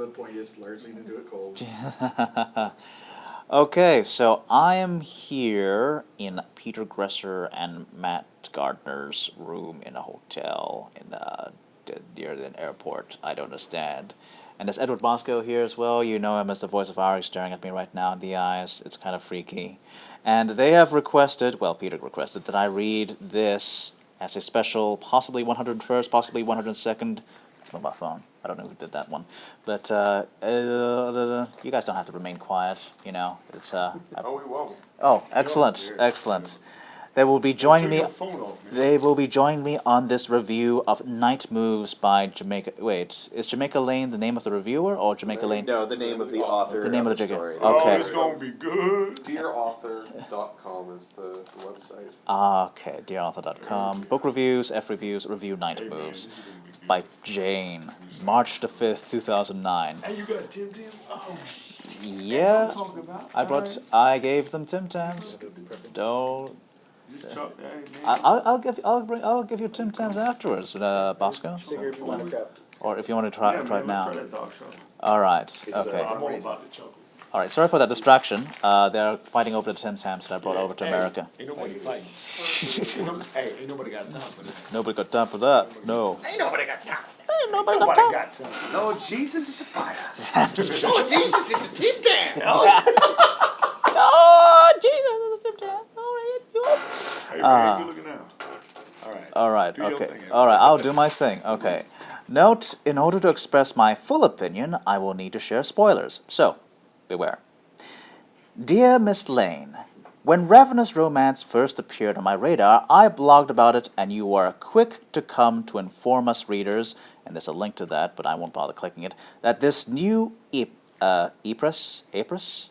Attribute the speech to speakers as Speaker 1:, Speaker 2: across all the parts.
Speaker 1: the point is largely to do it cold.
Speaker 2: Okay, so I am here in Peter Gresser and Matt Gardner's room in a hotel near an airport. I don't understand. And there's Edward Bosco here as well. You know him as the voice of Ari, staring at me right now in the eyes. It's kind of freaky. And they have requested, well, Peter requested, that I read this as a special, possibly 101st, possibly 102nd. It's on my phone. I don't know who did that one, but you guys don't have to remain quiet. You know, it's
Speaker 3: Oh, we won't.
Speaker 2: Oh, excellent, excellent. They will be joining me. They will be joining me on this review of Night Moves by Jamaica. Wait, is Jamaica Lane the name of the reviewer or Jamaica Lane?
Speaker 3: No, the name of the author.
Speaker 2: The name of the
Speaker 3: story.
Speaker 2: Okay.
Speaker 4: Oh, it's gonna be good.
Speaker 3: DearAuthor.com is the website.
Speaker 2: Okay, dearauthor.com. Book reviews, F reviews, review Night Moves by Jane, March the 5th, 2009.
Speaker 4: Hey, you got Tim Tim? Oh,
Speaker 2: Yeah,
Speaker 4: I'm talking about.
Speaker 2: I brought. I gave them Tim Tams. Don't.
Speaker 4: Just talk, hey, man.
Speaker 2: I'll give you Tim Tams afterwards, Bosco.
Speaker 1: Figure if you want to cup.
Speaker 2: Or if you want to try
Speaker 4: Yeah,
Speaker 2: try
Speaker 4: man,
Speaker 2: it now.
Speaker 4: let's try that dog show.
Speaker 2: All right.
Speaker 3: It's,
Speaker 2: Okay.
Speaker 4: I'm all about the chocolate.
Speaker 2: All right. Sorry for that distraction. They're fighting over the Tim Tams that I brought over to America.
Speaker 4: Ain't nobody fighting. Hey, ain't nobody got time for that.
Speaker 2: Nobody got time for that. No.
Speaker 4: Ain't nobody got time.
Speaker 2: Ain't nobody got
Speaker 4: Nobody
Speaker 2: time.
Speaker 4: got time.
Speaker 3: Lord Jesus, it's a fire.
Speaker 4: Oh, Jesus, it's a Tim Tam.
Speaker 2: Oh, Jesus, it's a Tim Tam. All right.
Speaker 4: Hey, man, good looking now. All right.
Speaker 2: All right.
Speaker 4: Do your
Speaker 2: Okay.
Speaker 4: thing,
Speaker 2: All right. I'll do my thing. Okay. Note: in order to express my full opinion, I will need to share spoilers. So, beware. Dear Miss Lane, when Ravenous Romance first appeared on my radar, I blogged about it, and you were quick to come to inform us readers, and there's a link to that, but I won't bother clicking it, that this new e-press? E-press.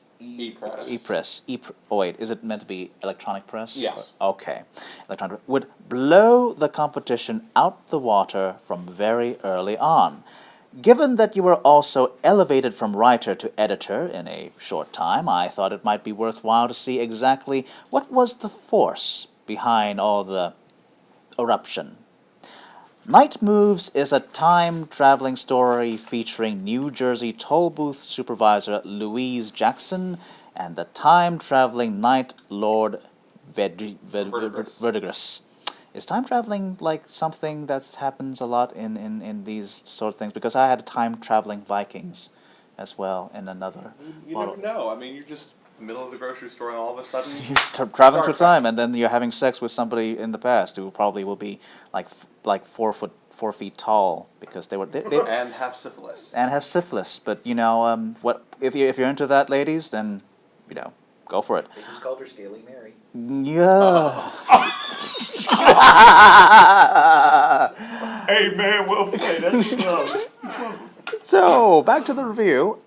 Speaker 2: Oh wait, is it meant to be electronic press?
Speaker 3: Yes.
Speaker 2: Okay. Electronic would blow the competition out the water from very early on. Given that you were also elevated from writer to editor in a short time, I thought it might be worthwhile to see exactly what was the force behind all the eruption. Night Moves is a time-traveling story featuring New Jersey toll booth supervisor Louise Jackson and the time-traveling Night Lord Verdigris. Is time-traveling like something that happens a lot in these sort of things? Because I had time-traveling Vikings as well in another
Speaker 3: You
Speaker 2: model.
Speaker 3: never know. I mean, you're just middle of the grocery store and all of a sudden...
Speaker 2: You're traveling through time, and then you're having sex with somebody in the past who probably will be like 4 feet tall because they
Speaker 3: and have syphilis.
Speaker 2: and have syphilis. But you know, what if you're into that, ladies? Then you know, go for it.
Speaker 1: They just called her Scaly Mary.
Speaker 2: Yeah.
Speaker 4: Hey, man, well played. That's what's up.
Speaker 2: So back to the review.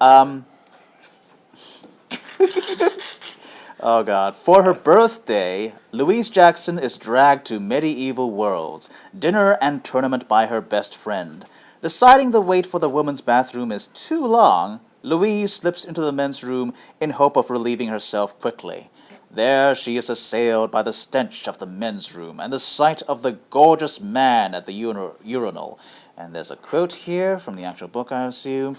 Speaker 2: Oh God. For her birthday, Louise Jackson is dragged to medieval worlds, dinner and tournament by her best friend. Deciding the wait for the women's bathroom is too long, Louise slips into the men's room in hope of relieving herself quickly. There she is assailed by the stench of the men's room and the sight of the gorgeous man at the urinal. And there's a quote here from the actual book, I assume.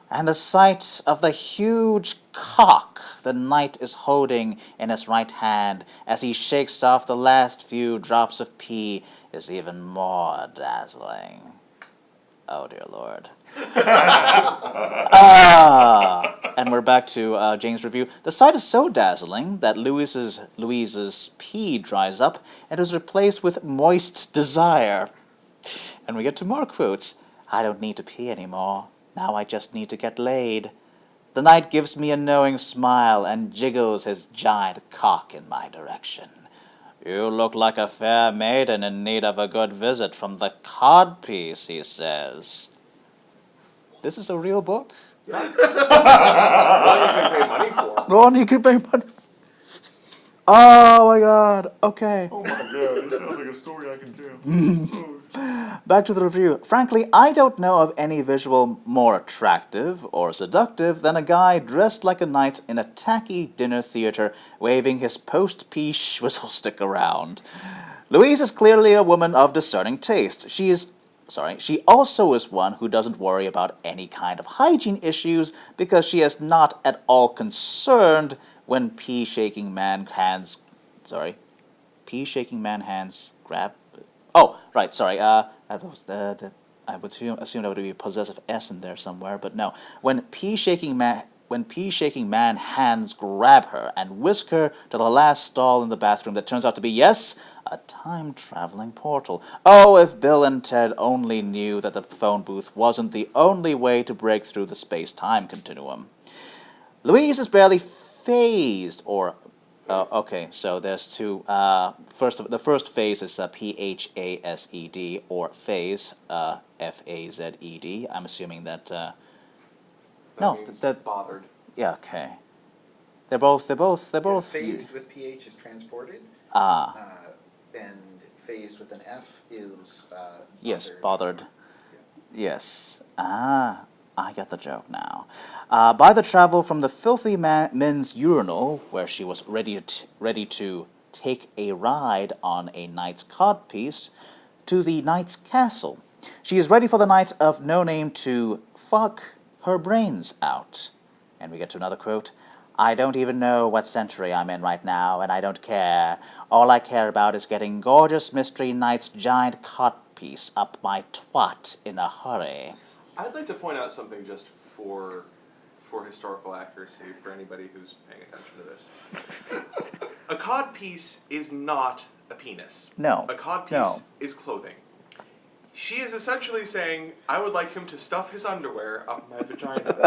Speaker 2: And the sight of the huge cock the knight is holding in his right hand as he shakes off the last few drops of pee is even more dazzling. Oh, dear Lord. And we're back to Jane's review. The sight is so dazzling that Louise's pee dries up and is replaced with moist desire. And we get to more quotes. I don't need to pee anymore. Now I just need to get laid. The knight gives me a knowing smile and jiggles his giant cock in my direction. You look like a fair maiden in need of a good visit from the codpiece, he says. This is a real book?
Speaker 3: Well, you can pay money for.
Speaker 2: Ron, you can pay money. Oh my God. Okay.
Speaker 4: Oh, my God. This sounds like a story I can tell.
Speaker 2: Back to the review. Frankly, I don't know of any visual more attractive or seductive than a guy dressed like a knight in a tacky dinner theater waving his post-pee whistle stick around. Louise is clearly a woman of discerning taste. She is She also is one who doesn't worry about any kind of hygiene issues because she is not at all concerned when pea-shaking man hands grab. Oh, right. Sorry. That was I would assume there would be a possessive S in there somewhere, but no. When pea-shaking man hands grab her and whisk her to the last stall in the bathroom that turns out to be, yes, a time-traveling portal. Oh, if Bill and Ted only knew that the phone booth wasn't the only way to break through the space-time continuum. Louise is barely phased, or... okay, so there's two. The first phase is P-H-A-S-E-D, or phase, F-A-Z-E-D. I'm assuming that...
Speaker 3: That
Speaker 2: no,
Speaker 3: means
Speaker 2: that...
Speaker 3: bothered.
Speaker 2: Yeah, okay. They're both...
Speaker 1: Phased with PH is transported. And phased with an F is bothered.
Speaker 2: Yes, bothered. Yes. I get the joke now. By the travel from the filthy men's urinal, where she was ready to take a ride on a knight's codpiece, to the knight's castle. She is ready for the knight of no name to fuck her brains out. And we get to another quote. I don't even know what century I'm in right now, and I don't care. All I care about is getting gorgeous mystery knight's giant codpiece up my twat in a hurry.
Speaker 3: I'd like to point out something just for historical accuracy for anybody who's paying attention to this. A codpiece is not a penis.
Speaker 2: No.
Speaker 3: A codpiece is clothing. She is essentially saying, I would like him to stuff his underwear up my vagina. It was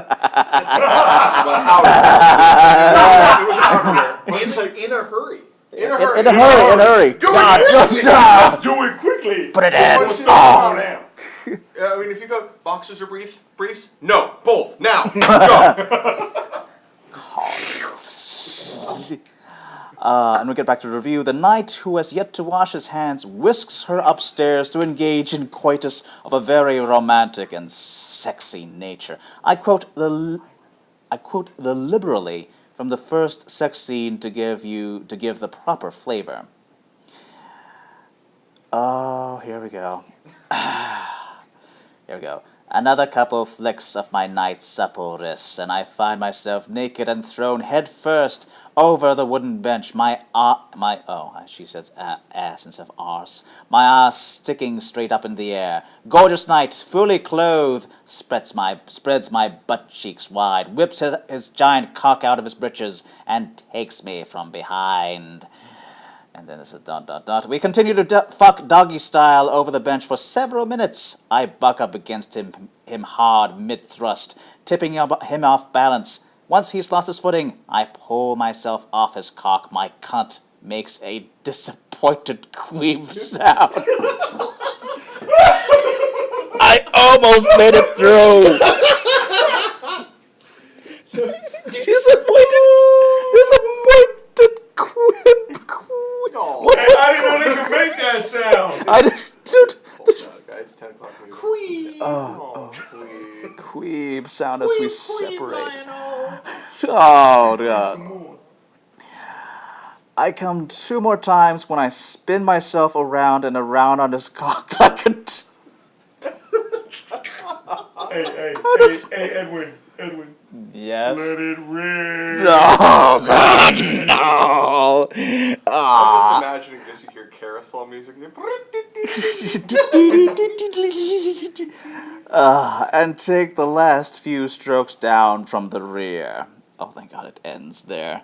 Speaker 3: outerwear.
Speaker 1: In a hurry.
Speaker 3: In a hurry.
Speaker 2: In a hurry.
Speaker 3: Do it quickly!
Speaker 4: Let's do it quickly!
Speaker 2: Put it in.
Speaker 4: Slow down.
Speaker 3: I mean, if you go boxers or briefs, no, both now. Go.
Speaker 2: And we get back to the review. The knight who has yet to wash his hands whisks her upstairs to engage in coitus of a very romantic and sexy nature. I quote liberally from the first sex scene to give the proper flavor. Oh, here we go. Here we go. Another couple flicks of my knight's supple wrists, and I find myself naked and thrown head first over the wooden bench. She says ass instead of arse. My ass sticking straight up in the air. Gorgeous knight, fully clothed, spreads my butt cheeks wide, whips his giant cock out of his breeches, and takes me from behind. And then there's a ... We continue to fuck doggy style over the bench for several minutes. I buck up against him hard mid-thrust, tipping him off balance. Once he's lost his footing, I pull myself off his cock. My cunt makes a disappointed queef sound. I almost made it through. Disappointed quip.
Speaker 4: I didn't know they could make that sound!
Speaker 3: It's 10 o'clock.
Speaker 2: Queeb sound as we separate. Oh, God. I come 2 more times when I spin myself around and around on his cock like a...
Speaker 4: Hey, Edwin.
Speaker 2: Yes?
Speaker 4: Let it ring!
Speaker 2: Oh, God, no!
Speaker 3: I'm just imagining this, you hear carousel music.
Speaker 2: And take the last few strokes down from the rear. Oh, thank God it ends there.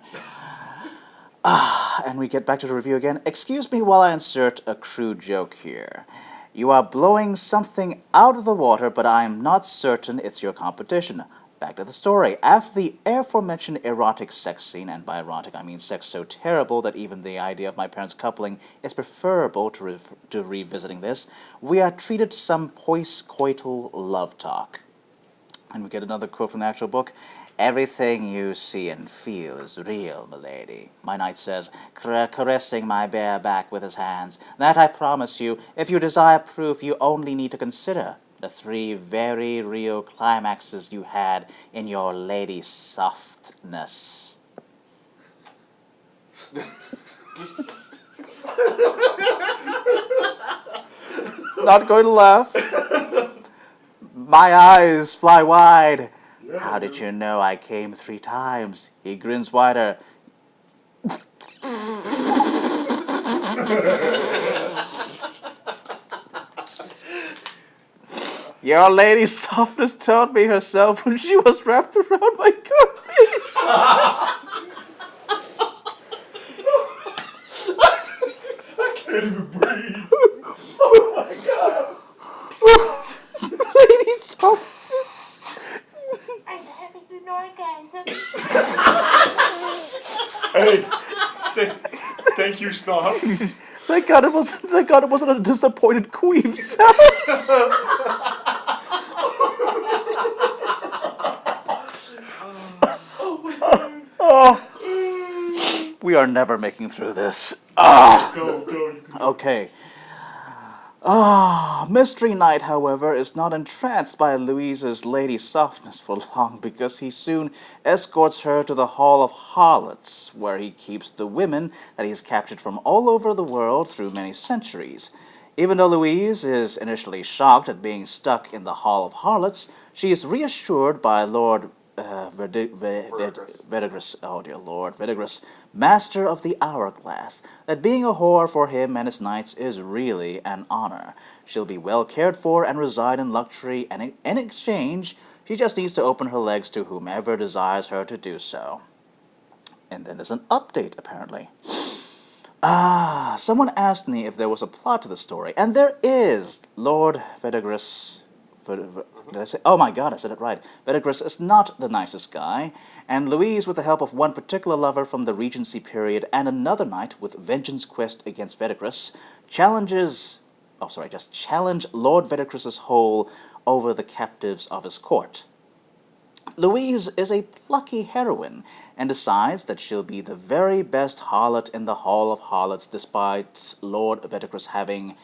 Speaker 2: And we get back to the review again. Excuse me while I insert a crude joke here. You are blowing something out of the water, but I am not certain it's your competition. Back to the story. After the aforementioned erotic sex scene, and by erotic I mean sex so terrible that even the idea of my parents coupling is preferable to revisiting this, we are treated to some post-coital love talk. And we get another quote from the actual book. Everything you see and feel is real, milady, my knight says, caressing my bare back with his hands. That I promise you, if you desire proof, you only need to consider the 3 very real climaxes you had in your lady softness. Not going to laugh. My eyes fly wide. How did you know I came 3 times? He grins wider. Your lady's softness told me herself when she was wrapped around my codpiece.
Speaker 4: Can't even breathe.
Speaker 2: Lady's softness.
Speaker 5: I'm having an orgasm.
Speaker 4: Hey, thank you, Snob.
Speaker 2: Thank God it wasn't a disappointed queef sound. Oh, we are never making through this.
Speaker 4: Go.
Speaker 2: Okay. Mystery Knight, however, is not entranced by Louise's lady softness for long because he soon escorts her to the Hall of Harlots, where he keeps the women that he's captured from all over the world through many centuries. Even though Louise is initially shocked at being stuck in the Hall of Harlots, she is reassured by Lord Verdigris, oh dear Lord, Verdigris, master of the hourglass, that being a whore for him and his knights is really an honor. She'll be well cared for and reside in luxury, and in exchange, she just needs to open her legs to whomever desires her to do so. And then there's an update, apparently. Someone asked me if there was a plot to the story, and there is. Lord Verdigris... Did I say? Oh my God, I said it right. Verdigris is not the nicest guy, and Louise, with the help of one particular lover from the Regency period and another knight with vengeance quest against Verdigris, challenge Lord Verdigris's hold over the captives of his court. Louise is a plucky heroine and decides that she'll be the very best harlot in the Hall of Harlots, despite Lord Verdigris having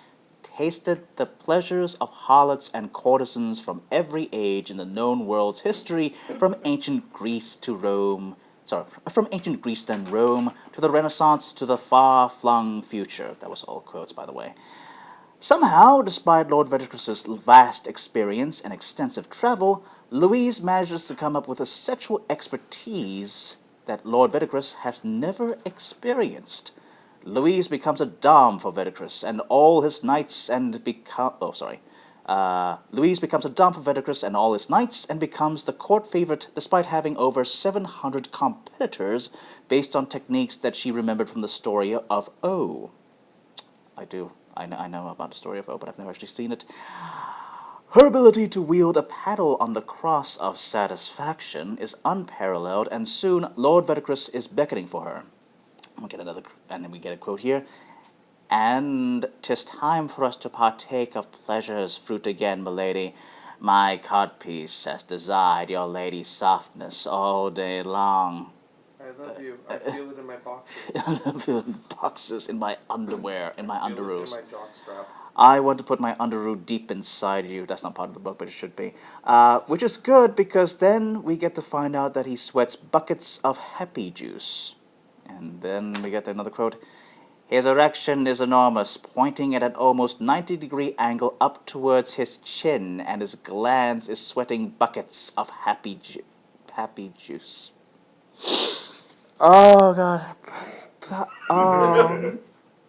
Speaker 2: tasted the pleasures of harlots and courtesans from every age in the known world's history, from ancient Greece and Rome to the Renaissance to the far-flung future. That was all quotes, by the way. Somehow, despite Lord Verdigris's vast experience and extensive travel, Louise manages to come up with a sexual expertise that Lord Verdigris has never experienced. Louise becomes a dom for Verdigris and all his knights Louise becomes a dom for Verdigris and all his knights and becomes the court favorite despite having over 700 competitors based on techniques that she remembered from the story of O. I know about the story of O, but I've never actually seen it. Her ability to wield a paddle on the cross of satisfaction is unparalleled, and soon Lord Verdigris is beckoning for her. And then we get a quote here. And 'tis time for us to partake of pleasure's fruit again, milady. My codpiece has desired your lady's softness all day long.
Speaker 3: I love you. I feel it in my boxes.
Speaker 2: I feel in boxes, in my underwear, in my underoos.
Speaker 3: In my jockstrap.
Speaker 2: I want to put my underoo deep inside you. That's not part of the book, but it should be. Which is good, because then we get to find out that he sweats buckets of happy juice. And then we get another quote. His erection is enormous, pointing at an almost 90-degree angle up towards his chin, and his glands is sweating buckets of happy juice. Oh, God.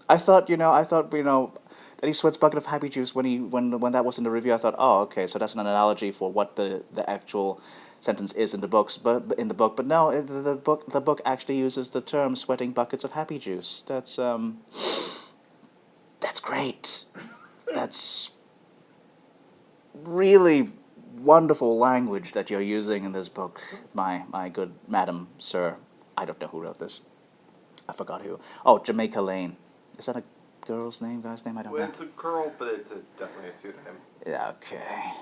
Speaker 2: I thought that he sweats bucket of happy juice when that was in the review. I thought, oh, okay, so that's an analogy for what the actual sentence is in the book. But no, the book actually uses the term sweating buckets of happy juice. That's great. That's really wonderful language that you're using in this book, my good madam, sir. I don't know who wrote this. I forgot who. Oh, Jamaica Lane. Is that a girl's name, guy's name? I don't know.
Speaker 3: It's a girl, but it's definitely a pseudonym.
Speaker 2: Yeah, okay.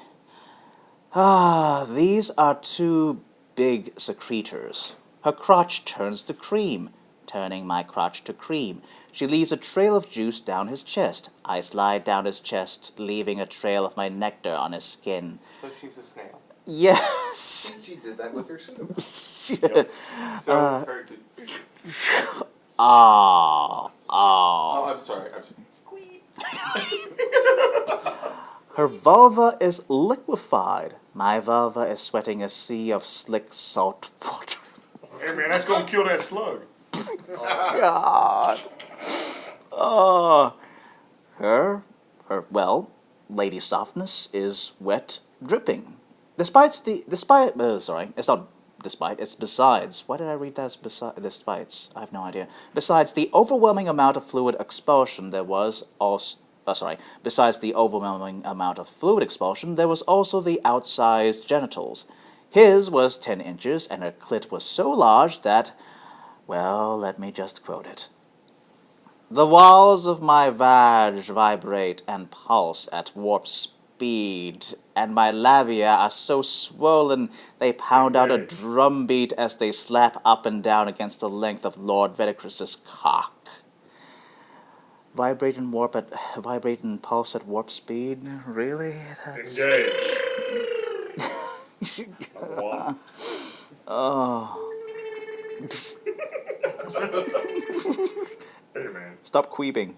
Speaker 2: These are 2 big secretors. Her crotch turns to cream, turning my crotch to cream. She leaves a trail of juice down his chest. I slide down his chest, leaving a trail of my nectar on his skin.
Speaker 3: So she's a snail.
Speaker 2: Yes!
Speaker 1: She did that with her soup.
Speaker 3: Yep. So
Speaker 2: Oh,
Speaker 3: oh, I'm sorry.
Speaker 2: Her vulva is liquefied. My vulva is sweating a sea of slick salt water.
Speaker 4: Hey man, that's gonna kill that slug.
Speaker 2: God. Oh. Well, Lady Softness is wet dripping. It's not despite, it's besides. Why did I read that as despite? I have no idea. Besides the overwhelming amount of fluid expulsion, there was also, besides the overwhelming amount of fluid expulsion, there was also the outsized genitals. His was 10 inches, and her clit was so large that, well, let me just quote it. The walls of my vag vibrate and pulse at warp speed, and my labia are so swollen they pound out a drumbeat as they slap up and down against the length of Lord Vedicris's cock. Vibrate and pulse at warp speed? Really? That's...
Speaker 4: Engage.
Speaker 2: Oh.
Speaker 4: Hey man.
Speaker 2: Stop queebing.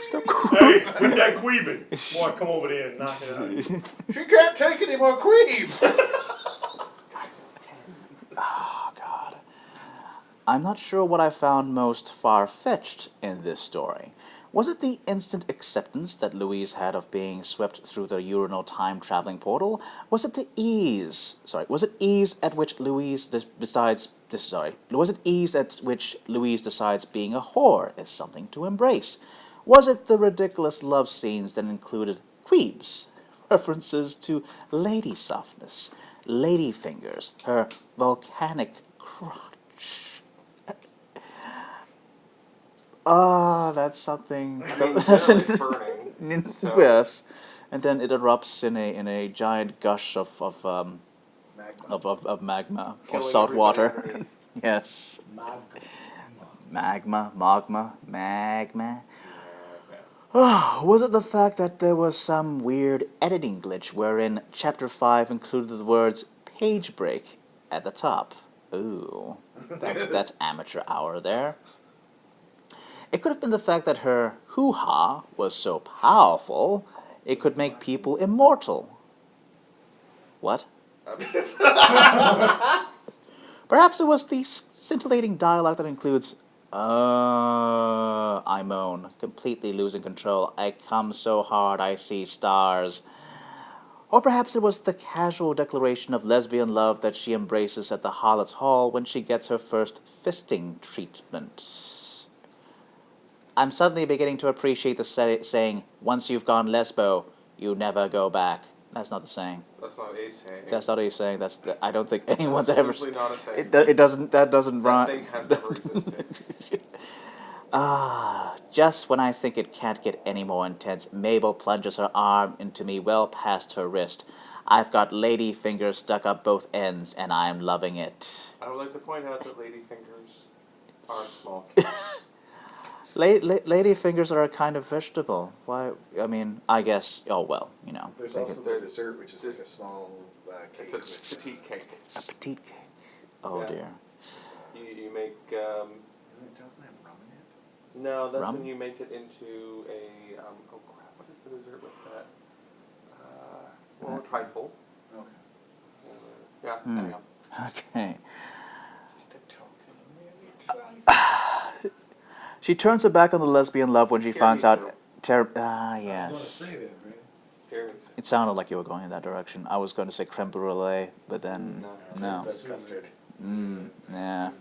Speaker 2: Stop queebing.
Speaker 4: Hey, quit that queebing. Boy, come over there and knock it out.
Speaker 1: She can't take any more cream!
Speaker 2: Oh, God. I'm not sure what I found most far-fetched in this story. Was it the instant acceptance that Louise had of being swept through the urinal time-traveling portal? Was it ease at which Louise decides being a whore is something to embrace? Was it the ridiculous love scenes that included queebs, references to lady softness, lady fingers, her volcanic crotch? That's something.
Speaker 3: I mean, it's burning. So.
Speaker 2: Yes, and then it erupts in a giant gush of magma or
Speaker 3: Killing
Speaker 2: salt water.
Speaker 3: everybody underneath.
Speaker 2: Yes. Magma. Was it the fact that there was some weird editing glitch wherein Chapter 5 included the words page break at the top? Ooh, that's amateur hour there. It could have been the fact that her hoo-ha was so powerful, it could make people immortal. What? Perhaps it was the scintillating dialogue that includes, I moan, completely losing control. I come so hard I see stars. Or perhaps it was the casual declaration of lesbian love that she embraces at the Harlot's Hall when she gets her first fisting treatment. I'm suddenly beginning to appreciate the saying, once you've gone lesbo, you never go back. That's not the saying.
Speaker 3: That's not a saying.
Speaker 2: That's not a saying. I don't think anyone's
Speaker 3: That's
Speaker 2: ever...
Speaker 3: simply not a saying.
Speaker 2: That doesn't
Speaker 3: That
Speaker 2: rhyme.
Speaker 3: thing has never existed.
Speaker 2: Just when I think it can't get any more intense, Mabel plunges her arm into me well past her wrist. I've got lady fingers stuck up both ends, and I'm loving it.
Speaker 3: I would like to point out that lady fingers are small kids.
Speaker 2: Lady fingers are a kind of vegetable. Why? I mean, I guess. Oh well, you know.
Speaker 1: There's also the dessert, which is like a small cake.
Speaker 3: It's a
Speaker 1: with
Speaker 3: petite cake.
Speaker 2: A petite cake. Oh
Speaker 3: Yeah.
Speaker 2: dear.
Speaker 3: You make.
Speaker 1: It doesn't have rum in it.
Speaker 3: No, that's
Speaker 2: Rum?
Speaker 3: when you make it into a. Oh crap! What is the dessert with that? Trifle.
Speaker 1: Okay.
Speaker 3: Yeah.
Speaker 2: Hmm.
Speaker 3: Anyhow.
Speaker 2: Okay.
Speaker 1: Just a token, really
Speaker 2: She turns her back on the lesbian love when she finds out.
Speaker 3: Tiramisu.
Speaker 2: Yes.
Speaker 3: Tiramisu.
Speaker 2: It sounded like you were going in that direction. I was going to say creme brulee, but then no.
Speaker 1: That's custard.
Speaker 2: Yeah.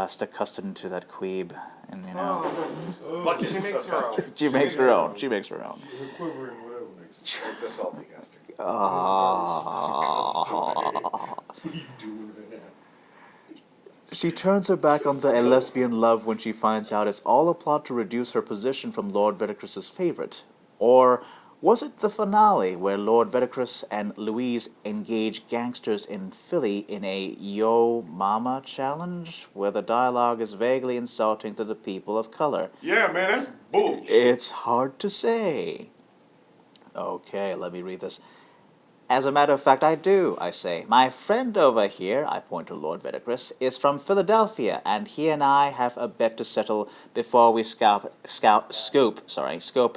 Speaker 2: Stick custard into that queeb, and you know.
Speaker 3: But she makes her own.
Speaker 2: She makes her own. She makes her own.
Speaker 4: She's quivering, whatever makes it.
Speaker 1: It's a salty custard.
Speaker 2: Oh.
Speaker 4: What are you doing right now?
Speaker 2: She turns her back on the lesbian love when she finds out it's all a plot to reduce her position from Lord Vedicris's favorite. Or was it the finale where Lord Vedicris and Louise engage gangsters in Philly in a Yo Mama challenge, where the dialogue is vaguely insulting to the people of color?
Speaker 4: Yeah, man, that's bullshit.
Speaker 2: It's hard to say. Okay, let me read this. As a matter of fact, I do, I say. My friend over here, I point to Lord Vedicris, is from Philadelphia, and he and I have a bet to settle before we scope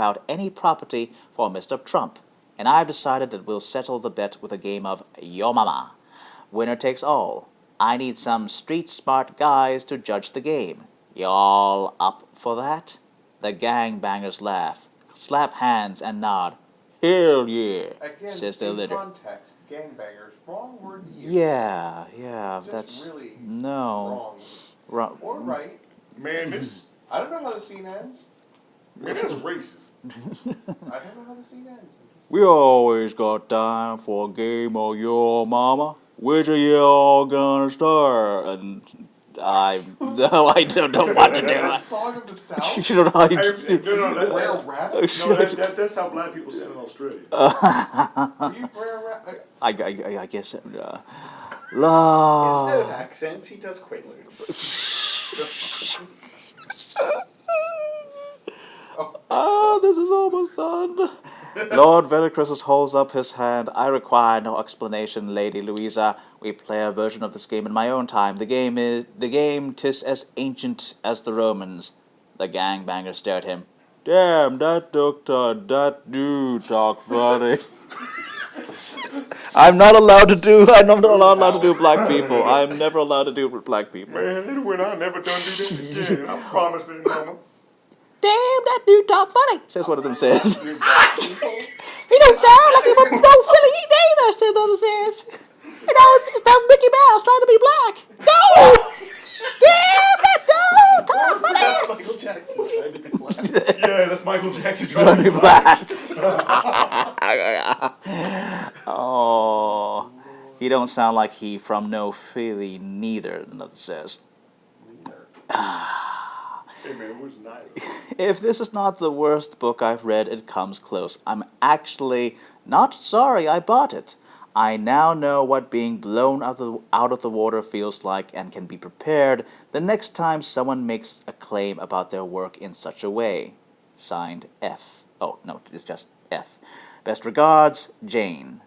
Speaker 2: out any property for Mr. Trump. And I've decided that we'll settle the bet with a game of Yo Mama. Winner takes all. I need some street-smart guys to judge the game. Y'all up for that? The gangbangers laugh, slap hands, and nod. Hell yeah,
Speaker 3: Again,
Speaker 2: says the
Speaker 3: in
Speaker 2: leader.
Speaker 3: context, gangbangers, wrong word to use.
Speaker 2: Yeah,
Speaker 3: Just
Speaker 2: that's
Speaker 3: really
Speaker 2: no
Speaker 3: wrong. Or right.
Speaker 4: Man, this
Speaker 3: I don't know how the scene ends.
Speaker 4: man, that's racist.
Speaker 3: I don't know how the scene ends.
Speaker 2: We always got time for a game of Your Mama. Which of y'all gonna start? And I don't know what to
Speaker 3: Is this
Speaker 2: do.
Speaker 3: a song of the South?
Speaker 2: You don't know how
Speaker 4: Hey,
Speaker 2: you
Speaker 4: no,
Speaker 3: Brer
Speaker 4: that's,
Speaker 3: Rabbit?
Speaker 4: no, that's how black people say it in Australia.
Speaker 3: Are you Brer Rabbit?
Speaker 2: I guess
Speaker 1: Instead of
Speaker 2: love.
Speaker 1: accents, he does quaaludes.
Speaker 2: Oh, this is almost done. Lord Vedicris holds up his hand. I require no explanation, Lady Louisa. We play a version of this game in my own time. The game 'tis as ancient as the Romans. The gangbanger stared at him. Damn, that dude talk funny. I'm not allowed to do black people. I'm never allowed to do black people.
Speaker 4: Man, little when I never done do this again. I promise it, mama.
Speaker 2: Damn, that dude talk funny, says one of them says.
Speaker 3: You black people?
Speaker 2: He don't sound like he's from no Philly either, said another says. You know, it's that Mickey Mouse trying to be black. No! Damn, that dude talk funny.
Speaker 1: That's Michael Jackson trying to be black.
Speaker 4: Yeah, that's Michael Jackson
Speaker 2: Trying to be black. Oh, he don't sound like he from no Philly neither, another says.
Speaker 4: Hey man, where's Nyla?
Speaker 2: If this is not the worst book I've read, it comes close. I'm actually not sorry I bought it. I now know what being blown out of the water feels like and can be prepared the next time someone makes a claim about their work in such a way. Signed, F. Oh, no, it's just F. Best regards, Jane.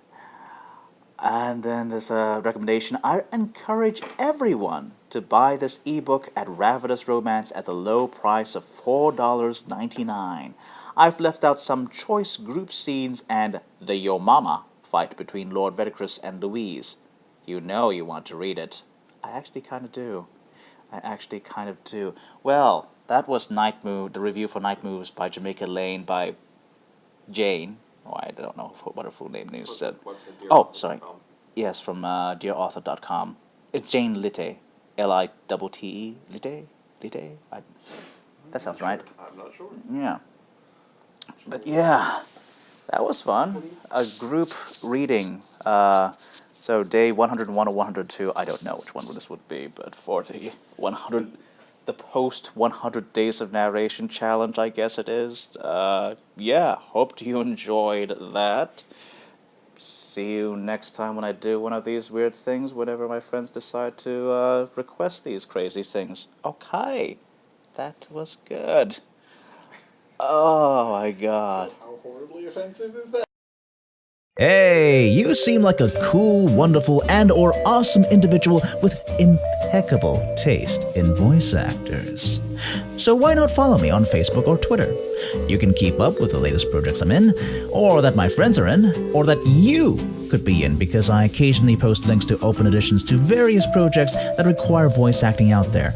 Speaker 2: And then there's a recommendation. I encourage everyone to buy this ebook at Ravenous Romance at the low price of $4.99. I've left out some choice group scenes and the Yo Mama fight between Lord Vedicris and Louise. You know you want to read it. I actually kind of do. Well, that was the review for Night Moves by Jamaica Lane by Jane. Oh, I don't know what her full name is. Oh, sorry. Yes, from dearauthor.com. It's Jane Litte. Litte? Litte? That sounds right.
Speaker 3: I'm not sure.
Speaker 2: Yeah. But yeah, that was fun. A group reading. So day 101 or 102, I don't know which one this would be, but for the post 100 Days of Narration challenge, I guess it is. Yeah, hoped you enjoyed that. See you next time when I do one of these weird things, whenever my friends decide to request these crazy things. Okay, that was good. Oh my god.
Speaker 1: So how horribly offensive is that?
Speaker 6: Hey, you seem like a cool, wonderful, and/or awesome individual with impeccable taste in voice actors. So why not follow me on Facebook or Twitter? You can keep up with the latest projects I'm in, or that my friends are in, or that you could be in, because I occasionally post links to open editions to various projects that require voice acting out there,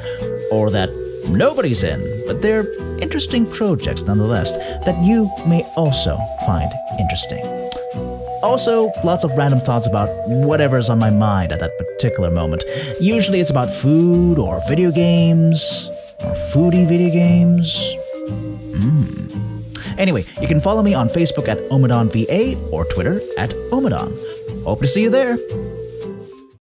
Speaker 6: or that nobody's in, but they're interesting projects nonetheless that you may also find interesting. Also, lots of random thoughts about whatever's on my mind at that particular moment. Usually it's about food or video games, or foodie video games. Anyway, you can follow me on Facebook at OmadonVA or Twitter at Omadon. Hope to see you there.